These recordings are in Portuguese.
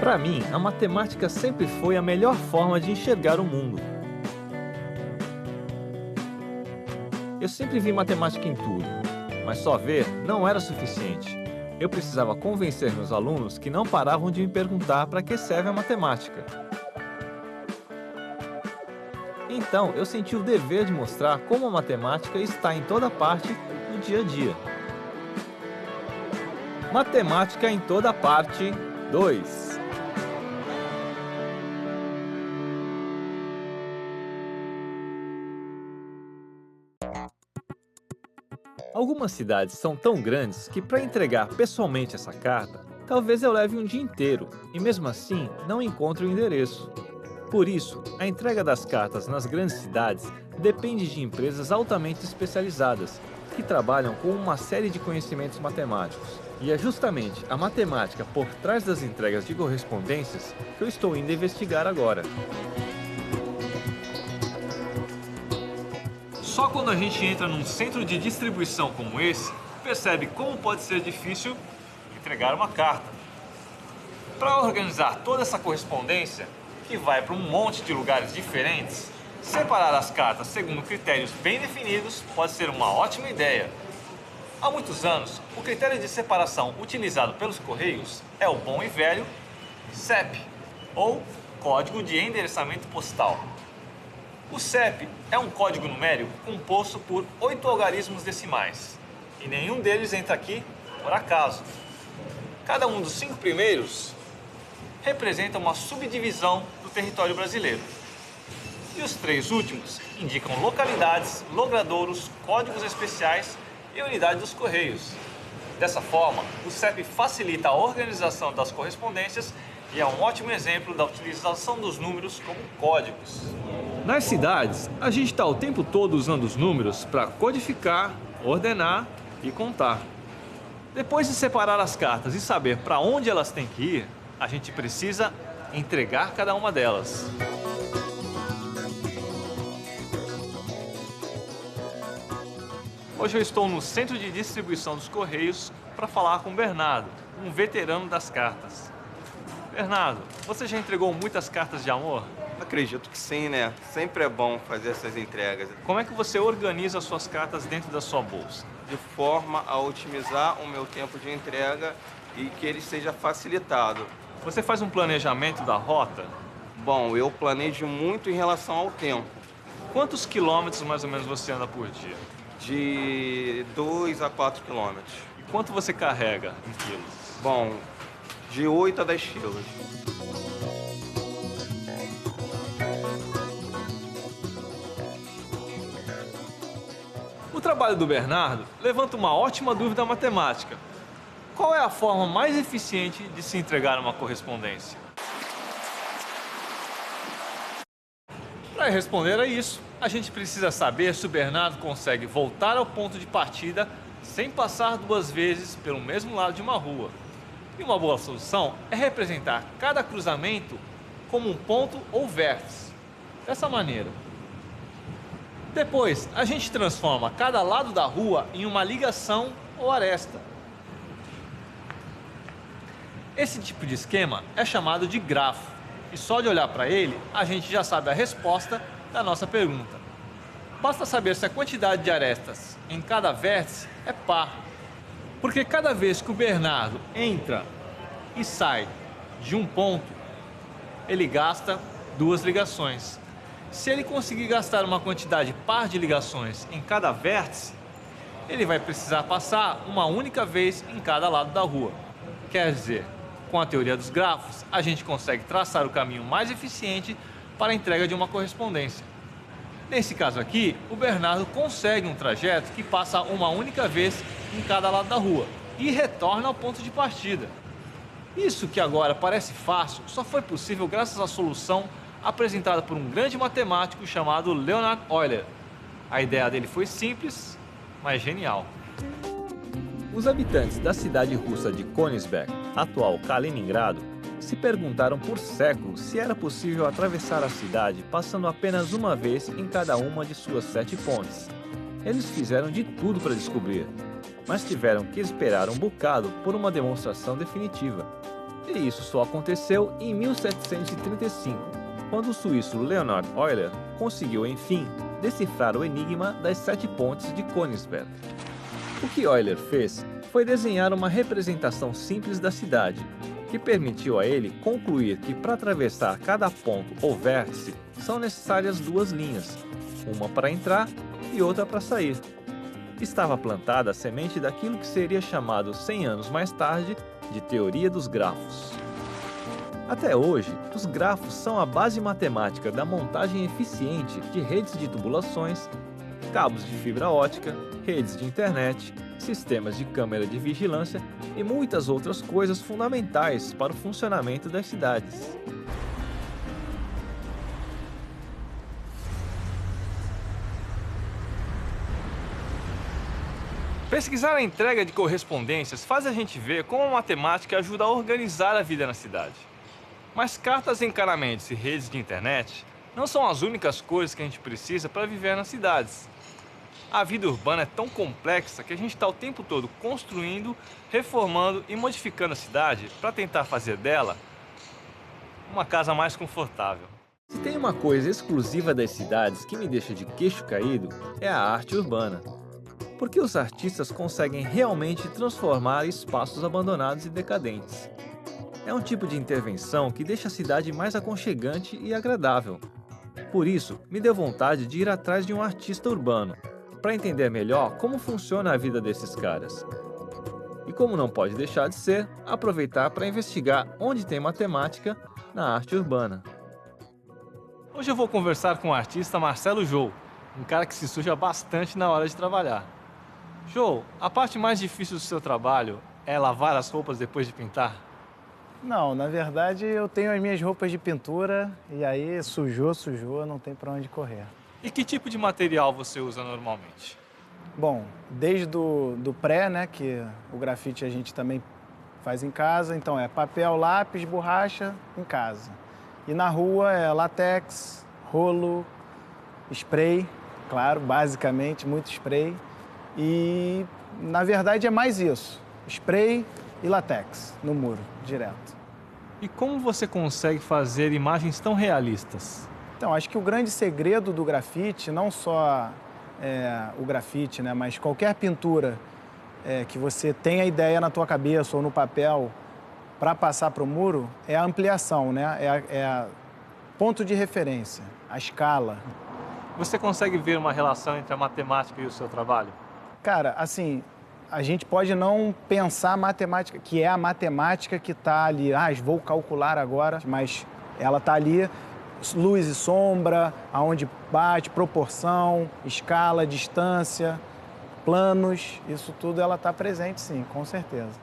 Para mim, a matemática sempre foi a melhor forma de enxergar o mundo. Eu sempre vi matemática em tudo, mas só ver não era suficiente. Eu precisava convencer meus alunos que não paravam de me perguntar para que serve a matemática. Então, eu senti o dever de mostrar como a matemática está em toda parte no dia a dia. Matemática em toda parte 2. Algumas cidades são tão grandes que para entregar pessoalmente essa carta, talvez eu leve um dia inteiro e mesmo assim não encontre o endereço. Por isso, a entrega das cartas nas grandes cidades depende de empresas altamente especializadas, que trabalham com uma série de conhecimentos matemáticos. E é justamente a matemática por trás das entregas de correspondências que eu estou indo investigar agora. Só quando a gente entra num centro de distribuição como esse, percebe como pode ser difícil entregar uma carta. Para organizar toda essa correspondência, que vai para um monte de lugares diferentes, separar as cartas segundo critérios bem definidos pode ser uma ótima ideia. Há muitos anos, o critério de separação utilizado pelos Correios é o bom e velho CEP, ou Código de Endereçamento Postal. O CEP é um código numérico composto por 8 algarismos decimais, e nenhum deles entra aqui por acaso. Cada um dos 5 primeiros representa uma subdivisão do território brasileiro. E os 3 últimos indicam localidades, logradouros, códigos especiais e unidade dos Correios. Dessa forma, o CEP facilita a organização das correspondências e é um ótimo exemplo da utilização dos números como códigos. Nas cidades, a gente está o tempo todo usando os números para codificar, ordenar e contar. Depois de separar as cartas e saber para onde elas têm que ir, a gente precisa entregar cada uma delas. Hoje eu estou no centro de distribuição dos Correios para falar com o Bernardo, um veterano das cartas. Bernardo, você já entregou muitas cartas de amor? Acredito que sim, né? Sempre é bom fazer essas entregas. Como é que você organiza as suas cartas dentro da sua bolsa? De forma a otimizar o meu tempo de entrega e que ele seja facilitado. Você faz um planejamento da rota? Bom, eu planejo muito em relação ao tempo. Quantos quilômetros mais ou menos você anda por dia? De 2 a 4 quilômetros. E quanto você carrega em quilos? Bom, de 8 a 10 quilos. O trabalho do Bernardo levanta uma ótima dúvida matemática. Qual é a forma mais eficiente de se entregar uma correspondência? Para responder a isso, a gente precisa saber se o Bernardo consegue voltar ao ponto de partida sem passar 2 vezes pelo mesmo lado de uma rua. E uma boa solução é representar cada cruzamento como um ponto ou vértice. Dessa maneira. Depois, a gente transforma cada lado da rua em uma ligação ou aresta. Esse tipo de esquema é chamado de grafo, e só de olhar para ele, a gente já sabe a resposta da nossa pergunta. Basta saber se a quantidade de arestas em cada vértice é par, porque cada vez que o Bernardo entra e sai de um ponto, ele gasta 2 ligações. Se ele conseguir gastar uma quantidade par de ligações em cada vértice, ele vai precisar passar uma única vez em cada lado da rua. Quer dizer, com a teoria dos grafos, a gente consegue traçar o caminho mais eficiente para a entrega de uma correspondência. Nesse caso aqui, o Bernardo consegue um trajeto que passa uma única vez em cada lado da rua e retorna ao ponto de partida. Isso que agora parece fácil só foi possível graças à solução apresentada por um grande matemático chamado Leonhard Euler. A ideia dele foi simples, mas genial. Os habitantes da cidade russa de Königsberg, atual Kaliningrado, se perguntaram por séculos se era possível atravessar a cidade passando apenas uma vez em cada uma de suas 7 pontes. Eles fizeram de tudo para descobrir, mas tiveram que esperar um bocado por uma demonstração definitiva. E isso só aconteceu em 1735, quando o suíço Leonhard Euler conseguiu, enfim, decifrar o enigma das 7 pontes de Königsberg. O que Euler fez foi desenhar uma representação simples da cidade, que permitiu a ele concluir que para atravessar cada ponto ou vértice são necessárias 2 linhas, uma para entrar e outra para sair. Estava plantada a semente daquilo que seria chamado 100 anos mais tarde de teoria dos grafos. Até hoje, os grafos são a base matemática da montagem eficiente de redes de tubulações, cabos de fibra ótica, redes de internet, sistemas de câmera de vigilância e muitas outras coisas fundamentais para o funcionamento das cidades. Pesquisar a entrega de correspondências faz a gente ver como a matemática ajuda a organizar a vida na cidade. Mas cartas, encanamentos e redes de internet não são as únicas coisas que a gente precisa para viver nas cidades. A vida urbana é tão complexa que a gente está o tempo todo construindo, reformando e modificando a cidade para tentar fazer dela uma casa mais confortável. Se tem uma coisa exclusiva das cidades que me deixa de queixo caído, é a arte urbana. Porque os artistas conseguem realmente transformar espaços abandonados e decadentes. É um tipo de intervenção que deixa a cidade mais aconchegante e agradável. Por isso, me deu vontade de ir atrás de um artista urbano, para entender melhor como funciona a vida desses caras. E como não pode deixar de ser, aproveitar para investigar onde tem matemática na arte urbana. Hoje eu vou conversar com o artista Marcelo Jou, um cara que se suja bastante na hora de trabalhar. Jou, a parte mais difícil do seu trabalho é lavar as roupas depois de pintar? Não, na verdade eu tenho as minhas roupas de pintura e aí sujou, não tem para onde correr. E que tipo de material você usa normalmente? Bom, desde do pré, né, que o grafite a gente também faz em casa, então é papel, lápis, borracha em casa. E na rua é látex, rolo, spray, claro, basicamente muito spray. E na verdade é mais isso, spray e látex no muro, direto. E como você consegue fazer imagens tão realistas? Então, acho que o grande segredo do grafite, não só o grafite, né, mas qualquer pintura que você tenha ideia na tua cabeça ou no papel para passar para o muro, é a ampliação, né? É ponto de referência, a escala. Você consegue ver uma relação entre a matemática e o seu trabalho? Cara, assim, a gente pode não pensar matemática, que é a matemática que está ali, vou calcular agora, mas ela está ali. Luz e sombra, aonde bate, proporção, escala, distância, planos, isso tudo ela está presente sim, com certeza.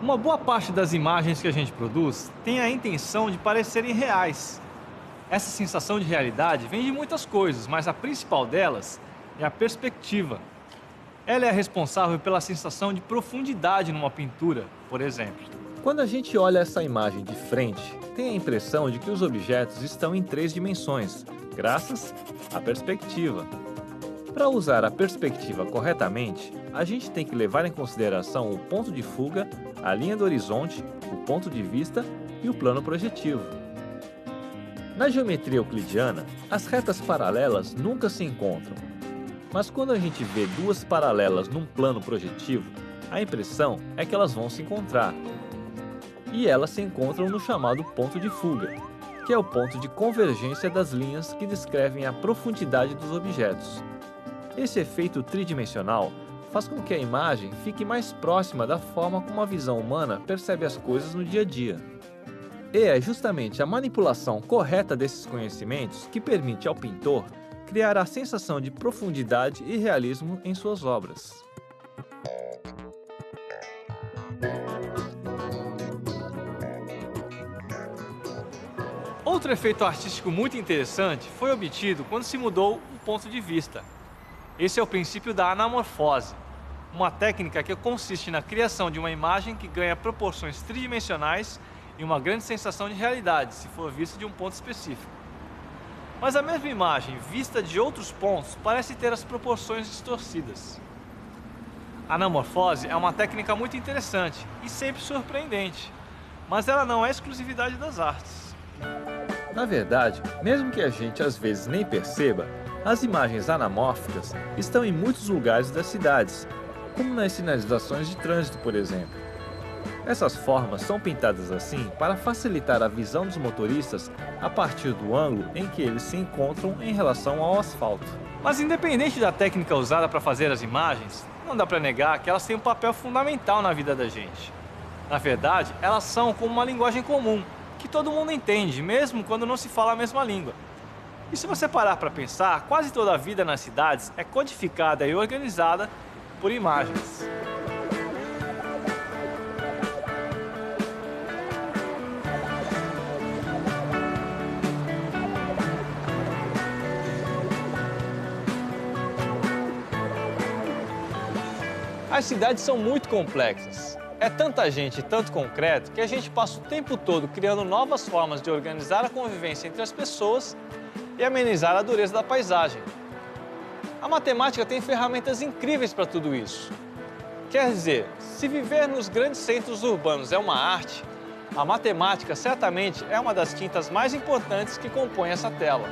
Uma boa parte das imagens que a gente produz tem a intenção de parecerem reais. Essa sensação de realidade vem de muitas coisas, mas a principal delas é a perspectiva. Ela é a responsável pela sensação de profundidade numa pintura, por exemplo. Quando a gente olha essa imagem de frente, tem a impressão de que os objetos estão em 3 dimensões, graças à perspectiva. Para usar a perspectiva corretamente, a gente tem que levar em consideração o ponto de fuga, a linha do horizonte, o ponto de vista e o plano projetivo. Na geometria euclidiana, as retas paralelas nunca se encontram. Mas quando a gente vê 2 paralelas num plano projetivo, a impressão é que elas vão se encontrar. E elas se encontram no chamado ponto de fuga, que é o ponto de convergência das linhas que descrevem a profundidade dos objetos. Esse efeito tridimensional faz com que a imagem fique mais próxima da forma como a visão humana percebe as coisas no dia a dia. E é justamente a manipulação correta desses conhecimentos que permite ao pintor criar a sensação de profundidade e realismo em suas obras. Outro efeito artístico muito interessante foi obtido quando se mudou o ponto de vista. Esse é o princípio da anamorfose, uma técnica que consiste na criação de uma imagem que ganha proporções tridimensionais e uma grande sensação de realidade, se for vista de um ponto específico. Mas a mesma imagem, vista de outros pontos, parece ter as proporções distorcidas. A anamorfose é uma técnica muito interessante e sempre surpreendente, mas ela não é exclusividade das artes. Na verdade, mesmo que a gente às vezes nem perceba, as imagens anamórficas estão em muitos lugares das cidades, como nas sinalizações de trânsito, por exemplo. Essas formas são pintadas assim para facilitar a visão dos motoristas a partir do ângulo em que eles se encontram em relação ao asfalto. Mas independente da técnica usada para fazer as imagens, não dá para negar que elas têm um papel fundamental na vida da gente. Na verdade, elas são como uma linguagem comum, que todo mundo entende, mesmo quando não se fala a mesma língua. E se você parar para pensar, quase toda a vida nas cidades é codificada e organizada por imagens. As cidades são muito complexas. É tanta gente e tanto concreto que a gente passa o tempo todo criando novas formas de organizar a convivência entre as pessoas e amenizar a dureza da paisagem. A matemática tem ferramentas incríveis para tudo isso. Quer dizer, se viver nos grandes centros urbanos é uma arte, a matemática certamente é uma das tintas mais importantes que compõem essa tela.